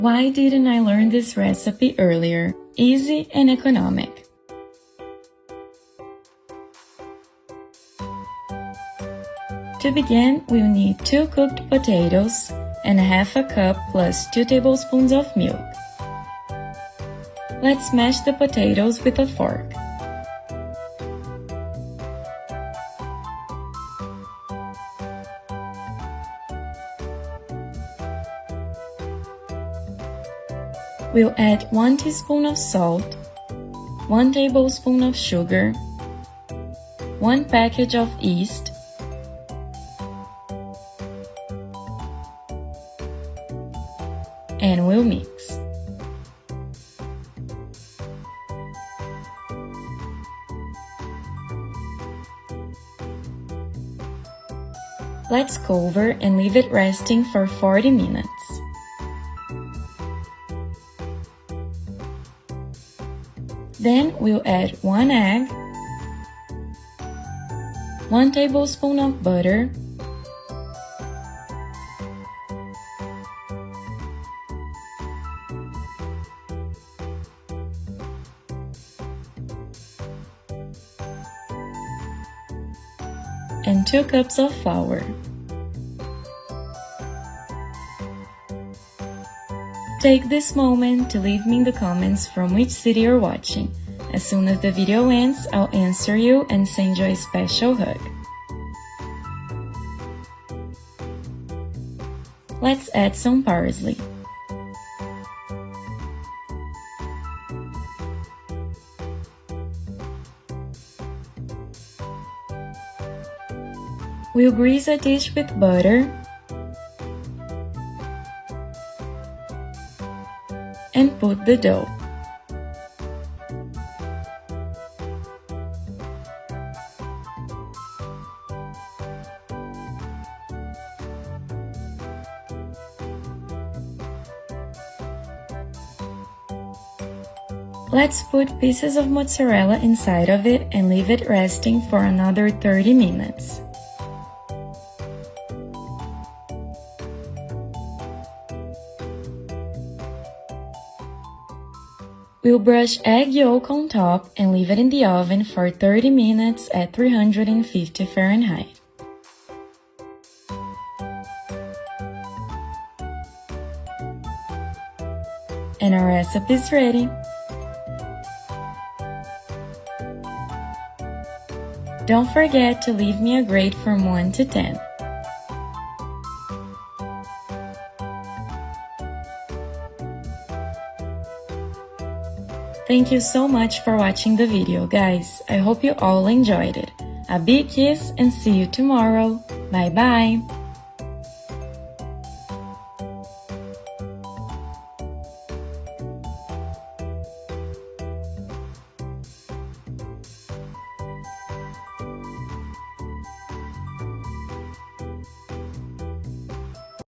Why didn't I learn this recipe earlier? Easy and economic. To begin, we'll need 2 cooked potatoes and half a cup plus 2 tablespoons of milk. Let's mash the potatoes with a fork. We'll add 1 teaspoon of salt, 1 tablespoon of sugar, 1 package of yeast, and we'll mix. Let's cover and leave it resting for 40 minutes. Then we'll add 1 egg, 1 tablespoon of butter, and 2 cups of flour. Take this moment to leave me in the comments from which city you're watching. As soon as the video ends, I'll answer you and send you a special hug. Let's add some parsley. We'll grease a dish with butter and put the dough. Let's put pieces of mozzarella inside of it and leave it resting for another 30 minutes. We'll brush egg yolk on top and leave it in the oven for 30 minutes at 350 Fahrenheit. And our recipe is ready. Don't forget to leave me a grade from 1 to 10. Thank you so much for watching the video, guys. I hope you all enjoyed it. A big kiss and see you tomorrow. Bye bye!